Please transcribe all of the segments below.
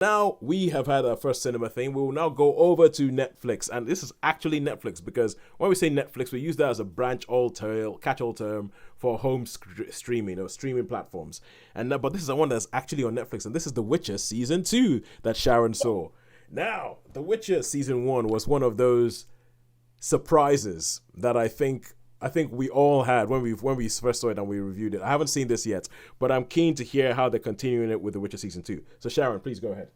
Now we have had our first cinema thing. We will now go over to Netflix, and this is actually Netflix because when we say Netflix, we use that as a catch-all term for home streaming or streaming platforms. But this is the one that's actually on Netflix, and this is The Witcher season 2 that Sharon saw. Now, The Witcher season 1 was one of those surprises that I think we all had when we first saw it and we reviewed it. I haven't seen this yet, but I'm keen to hear how they're continuing it with The Witcher season 2. So Sharon, please go ahead.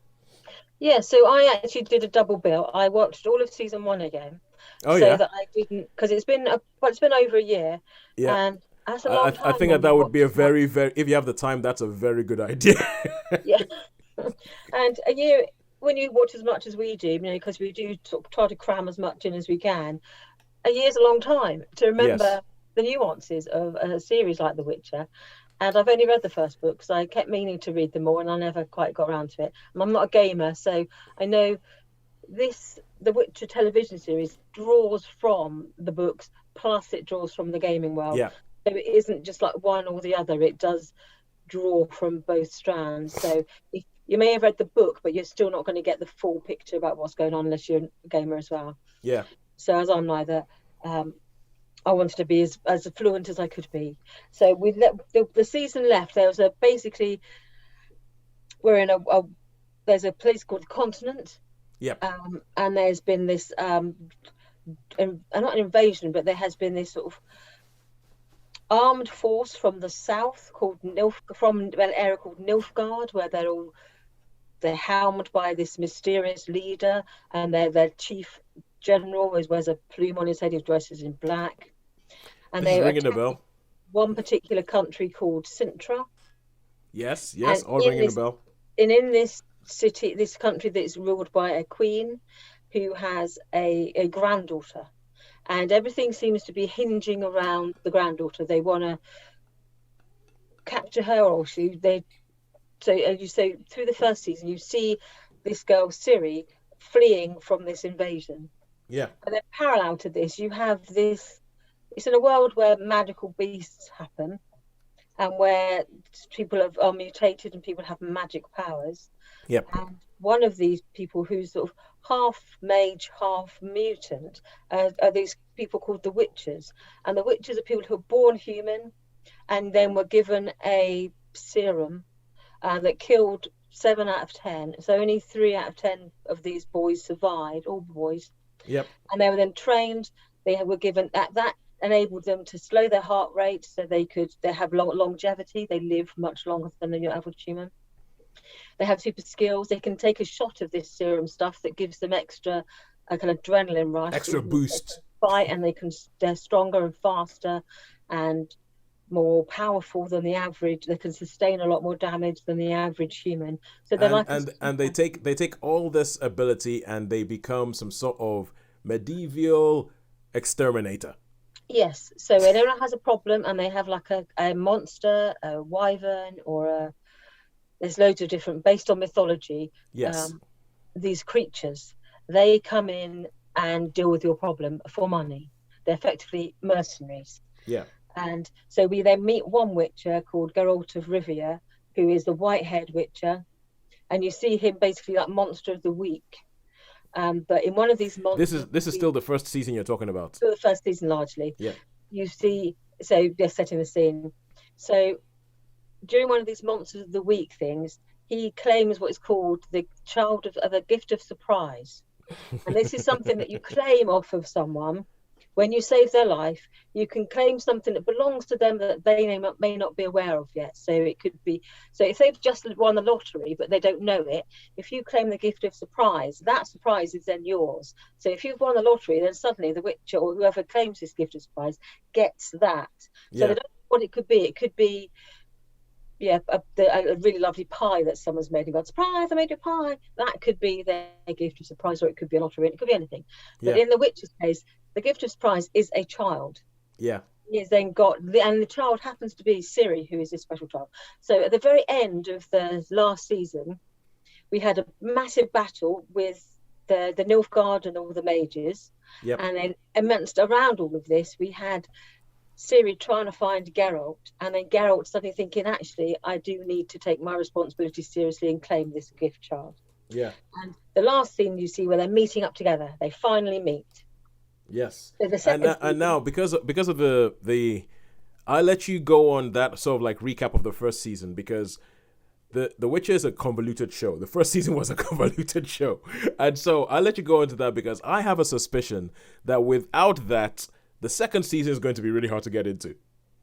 Yeah, so I actually did a double bill. I watched all of season one again, Oh so yeah, that I didn't, because it's been over a year, yeah. and that's a long I time think when that you would be a watch much. very if you have the time, that's a very good idea. Yeah, and a year when you watch as much as we do, because we do sort of try to cram as much in as we can. A year's a long time to Yes. remember the nuances of a series like The Witcher. And I've only read the first book because I kept meaning to read them more and I never quite got around to it. And I'm not a gamer, so I know the Witcher television series draws from the books, plus it draws from the gaming world. Yeah. So it isn't just like one or the other, it does draw from both strands. So if you may have read the book, but you're still not going to get the full picture about what's going on unless you're a gamer as well. Yeah. So as I'm neither, I wanted to be as fluent as I could be. So we let the season left. There was basically we're in there's a place called Continent, Yep. and there's been this not an invasion, but there has been this sort of armed force from the south called from an area called Nilfgaard, where they're helmed by this mysterious leader, and their chief general wears a plume on his head. He dresses in black, and This is they ringing a attack bell. one particular country called Sintra. Yes. And Yes. All ringing a bell. in this city, this country that's ruled by a queen who has a granddaughter, and everything seems to be hinging around the granddaughter. They want to capture her, or they. So as you say, through the first season, you see this girl Siri fleeing from this invasion. Yeah. And then parallel to this, you have this. It's in a world where magical beasts happen, and where people are mutated and people have magic powers. Yep. And one of these people who's sort of half mage, half mutant, are these people called the Witchers. And the Witchers are people who are born human and then were given a serum that killed 7 out of 10. So only 3 out of 10 of these boys survived, all boys. Yep. And they were then trained. They were given that enabled them to slow their heart rate so they have longevity. They live much longer than your average human. They have super skills. They can take a shot of this serum stuff that gives them extra kind of adrenaline rush. Extra boost. Fight, and they're stronger and faster and more powerful than the average. They can sustain a lot more damage than the average human. So they're And they take all this ability and they become some sort of medieval exterminator. Yes. So when anyone has a problem and they have like a monster, a wyvern, there's loads of different based on mythology. Yes. These creatures, they come in and deal with your problem for money. They're effectively mercenaries. Yeah. And so we then meet one Witcher called Geralt of Rivia, who is the white-haired Witcher, and you see him basically like monster of the week. But in one of these monsters, this is still the first season you're talking about. still the first season largely. Yeah. You see, so just setting the scene. So during one of these monsters of the week things, he claims what is called the child of a gift of surprise, and this is something that you claim off of someone. When you save their life, you can claim something that belongs to them that they may not be aware of yet. So it could be, so if they've just won the lottery, but they don't know it, if you claim the gift of surprise, that surprise is then yours. So if you've won the lottery, then suddenly the Witcher or whoever claims this gift of surprise gets that. So they don't know what it could be. It could be, a really lovely pie that someone's made and gone, surprise, I made you a pie. That could be their gift of surprise, or it could be a lottery, it could be anything. But in the Witcher's case, the gift of surprise is a child. Yeah. He has then got, and the child happens to be Siri, who is this special child. So at the very end of the last season, we had a massive battle with the Nilfgaard and all the mages. Yep. And then amongst around all of this, we had Siri trying to find Geralt, and then Geralt suddenly thinking, actually, I do need to take my responsibility seriously and claim this gift child. Yeah. And the last scene you see where they're meeting up together, they finally meet. Yes. So the And second and season, now because of the I let you go on that sort of like recap of the first season because the Witcher is a convoluted show. The first season was a convoluted show, and so I let you go into that because I have a suspicion that without that, the second season is going to be really hard to get into.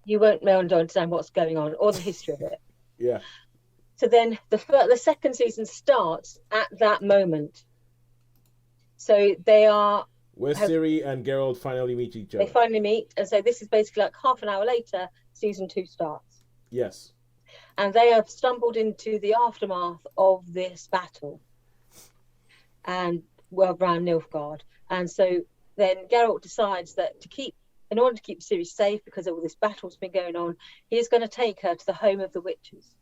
you won't know and understand what's going on or the history of it. Yeah. So then the second season starts at that moment. So Where Siri and Gerald finally meet each they other. finally meet, and so this is basically like half an hour later, season 2 starts. Yes. And they have stumbled into the aftermath of this battle, and around Nilfgaard. And so then Geralt decides that in order to keep Siri safe, because of all this battle's been going on, he is going to take her to the home of the witches,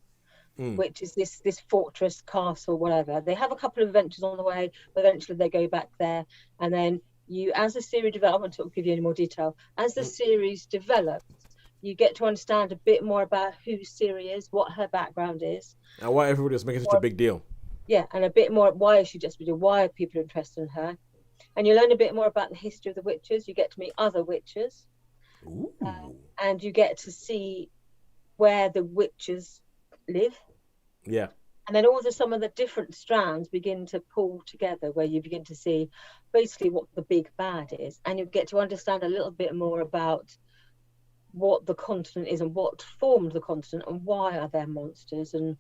which is this fortress, castle, whatever. They have a couple of adventures on the way, but eventually they go back there. And then as the series develops, I won't give you any more detail. As the series develops, you get to understand a bit more about who Siri is, what her background is. And why everybody was making such a big deal. Yeah, and a bit more, why is she just why are people interested in her? And you learn a bit more about the history of the witches. You get to meet other witches. And you get to see where the witches live. Yeah. And then some of the different strands begin to pull together, where you begin to see basically what the big bad is. And you get to understand a little bit more about what the continent is and what formed the continent and why are there monsters. And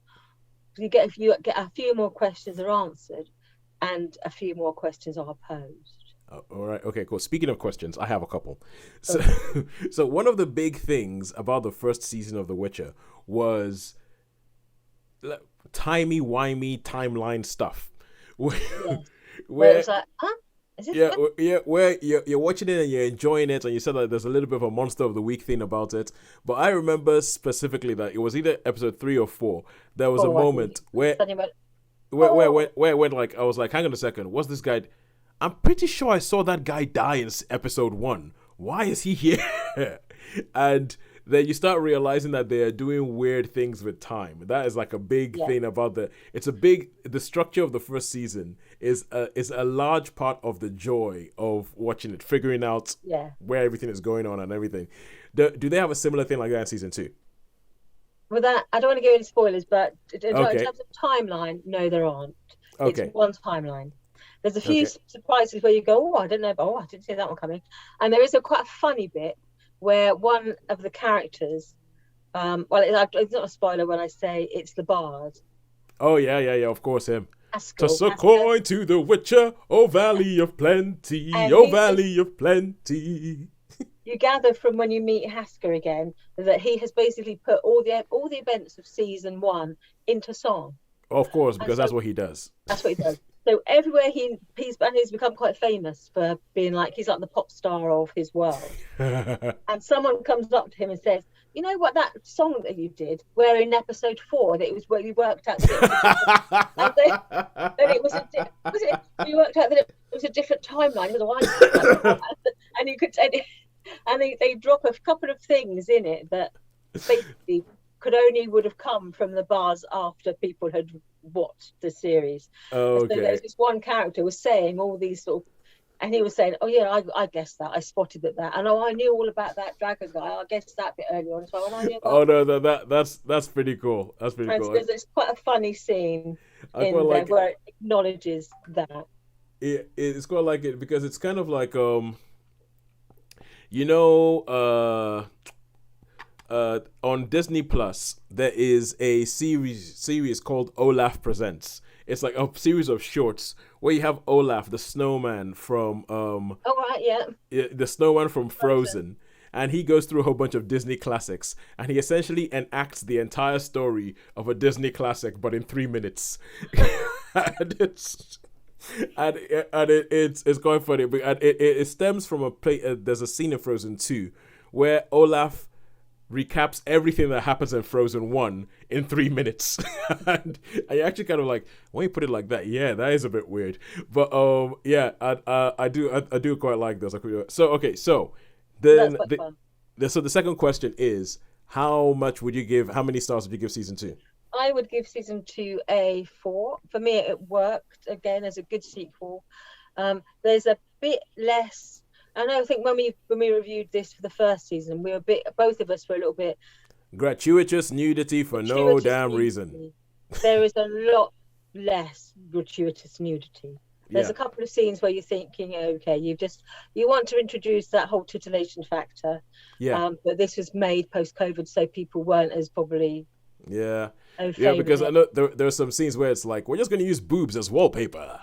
you get a few more questions are answered and a few more questions are posed. All right. Okay, cool. Speaking of questions, I have a couple. So, so one of the big things about the first season of The Witcher was timey-wimey timeline stuff. Where it's like, huh? Where you're watching it and you're enjoying it, and you said that there's a little bit of a monster of the week thing about it. But I remember specifically that it was either episode 3 or 4. There was a moment where it went like, I was like, hang on a second, what's this guy? I'm pretty sure I saw that guy die in episode 1. Why is he here? And then you start realizing that they are doing weird things with time. That is like a big thing about the structure of the first season is a large part of the joy of watching it, figuring out where everything is going on and everything. Do they have a similar thing like that in season 2? With that, I don't want to go into spoilers, but in terms of timeline, no, there aren't. Okay. It's one timeline. There's a few surprises where you go, I don't know, but I didn't see that one coming. And there is quite a funny bit where one of the characters, it's not a spoiler when I say it's the bard. Oh, yeah, of course, him. Toss a coin to the Witcher, oh Valley of Plenty, oh Valley of Plenty. You gather from when you meet Hasker again that he has basically put all the events of season 1 into song. Of course, because that's what he does. That's what he does. So everywhere he's become quite famous for being he's like the pop star of his world. And someone comes up to him and says, "You know what, that song that you did, where in episode 4 that it was where you worked out that we worked out that it was a different timeline." And you could say, and they drop a couple of things in it that basically would have come from the bars after people had watched the series. Oh, okay. So there was this one character was saying all these and he was saying, "Oh yeah, I guessed that. I spotted that. And I knew all about that dragon guy. I guessed that bit earlier on as well." And that's pretty cool. That's pretty cool. It's quite a funny scene where it acknowledges that. It's quite like it because it's kind of like on Disney Plus, there is a series called Olaf Presents. It's like a series of shorts where you have Olaf, the snowman from the snowman from Frozen, and he goes through a whole bunch of Disney classics, and he essentially enacts the entire story of a Disney classic, but in 3 minutes. And it's quite funny. And it stems from a play. There's a scene in Frozen 2 where Olaf recaps everything that happens in Frozen 1 in 3 minutes. And I actually kind of like, when you put it like that, that is a bit weird. But I do quite like those. So then the second question is, how many stars would you give season 2? I would give season 2 a 4. For me, it worked again as a good sequel. There's a bit less. I think when we reviewed this for the first season, both of us were a little bit Gratuitous nudity for no gratuitous damn reason. nudity. There is a lot less gratuitous nudity. There's a couple of scenes where you're thinking, okay, you want to introduce that whole titillation factor. Yeah. But this was made post-COVID, so people weren't as probably. Yeah. Yeah, because I know there are some scenes where it's like, we're just going to use boobs as wallpaper.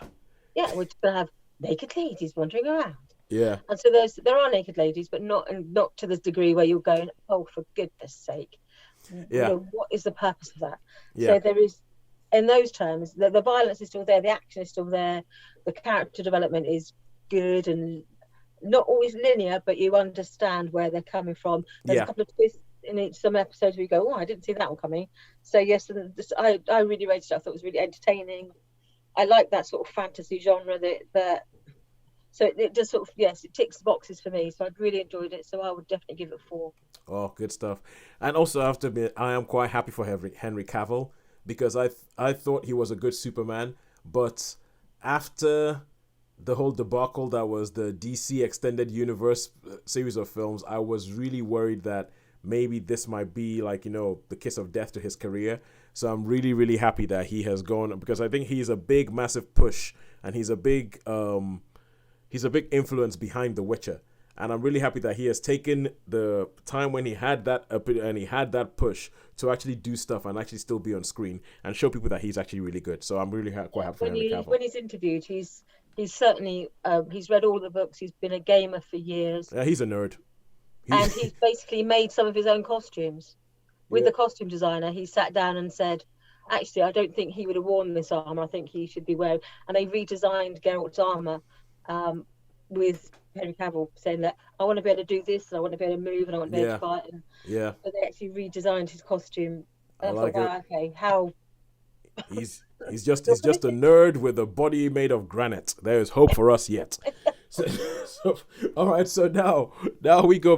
Yeah, we're just going to have naked ladies wandering around. Yeah. And so there are naked ladies, but not to the degree where you're going, oh, for goodness sake. Yeah. What is the purpose of that? Yeah. So there is, in those terms, the violence is still there, the action is still there, the character development is good and not always linear, but you understand where they're coming from. There's a couple of twists in some episodes where you go, oh, I didn't see that one coming. So yes, I really rated it. I thought it was really entertaining. I like that sort of fantasy genre so it does sort of, yes, it ticks the boxes for me. So I'd really enjoyed it. So I would definitely give it 4. Oh, good stuff. And also, I have to admit, I am quite happy for Henry Cavill because I thought he was a good Superman. But after the whole debacle that was the DC Extended Universe series of films, I was really worried that maybe this might be like, the kiss of death to his career. So I'm really, really happy that he has gone, because I think he's a big, massive push, and he's a big influence behind The Witcher. And I'm really happy that he has taken the time when he had that push to actually do stuff and actually still be on screen and show people that he's actually really good. So I'm really quite happy for Henry Cavill. When he's interviewed, he's certainly he's read all the books. He's been a gamer for years. Yeah, he's a nerd. And he's basically made some of his own costumes. With the costume designer, he sat down and said, actually, I don't think he would have worn this armor. I think he should be wearing. And they redesigned Geralt's armor with Henry Cavill, saying that I want to be able to do this, and I want to be able to move, and I want to be able to fight. And so they actually redesigned his costume. And I thought, wow, okay, how. He's just a nerd with a body made of granite. There is hope for us yet. So all right. So now we go